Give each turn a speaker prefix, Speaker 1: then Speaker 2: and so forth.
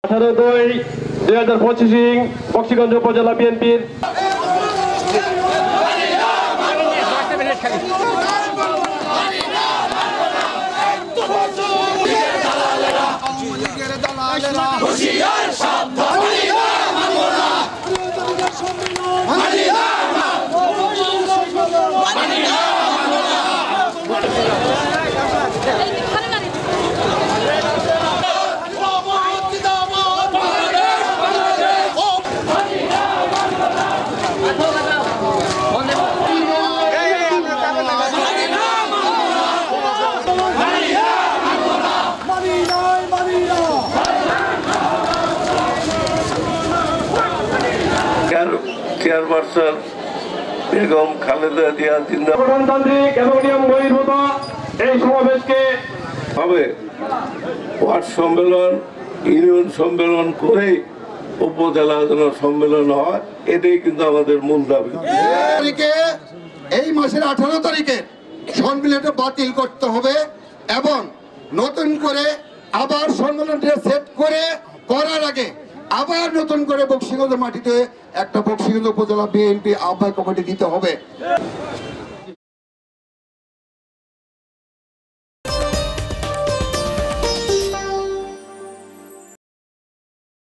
Speaker 1: 18/2/2025 বক্সিগঞ্জ উপজেলা বিএনপির
Speaker 2: চেয়ারপারসন বেগম খালেদা জিয়া জিন্দাবাদ।
Speaker 1: গণতান্ত্রিক এবং নিয়ম বহির্ভূত এই সমাবেশকে
Speaker 2: হবে ওয়ার্ড সম্মেলন, ইউনিয়ন সম্মেলন করে উপজেলা সম্মেলন হয়, এটাই কিন্তু আমাদের মূল দাবি।
Speaker 3: এই মাসের 18 তারিখে সম্মেলনটা বাতিল করতে হবে এবং নতুন করে আবার সম্মেলনটা সেট করার আগে আবার নতুন করে বক্সিগঞ্জ মাটিতে একটা বক্সিগঞ্জ উপজেলা বিএনপি আহ্বায়ক কমিটি দিতে হবে।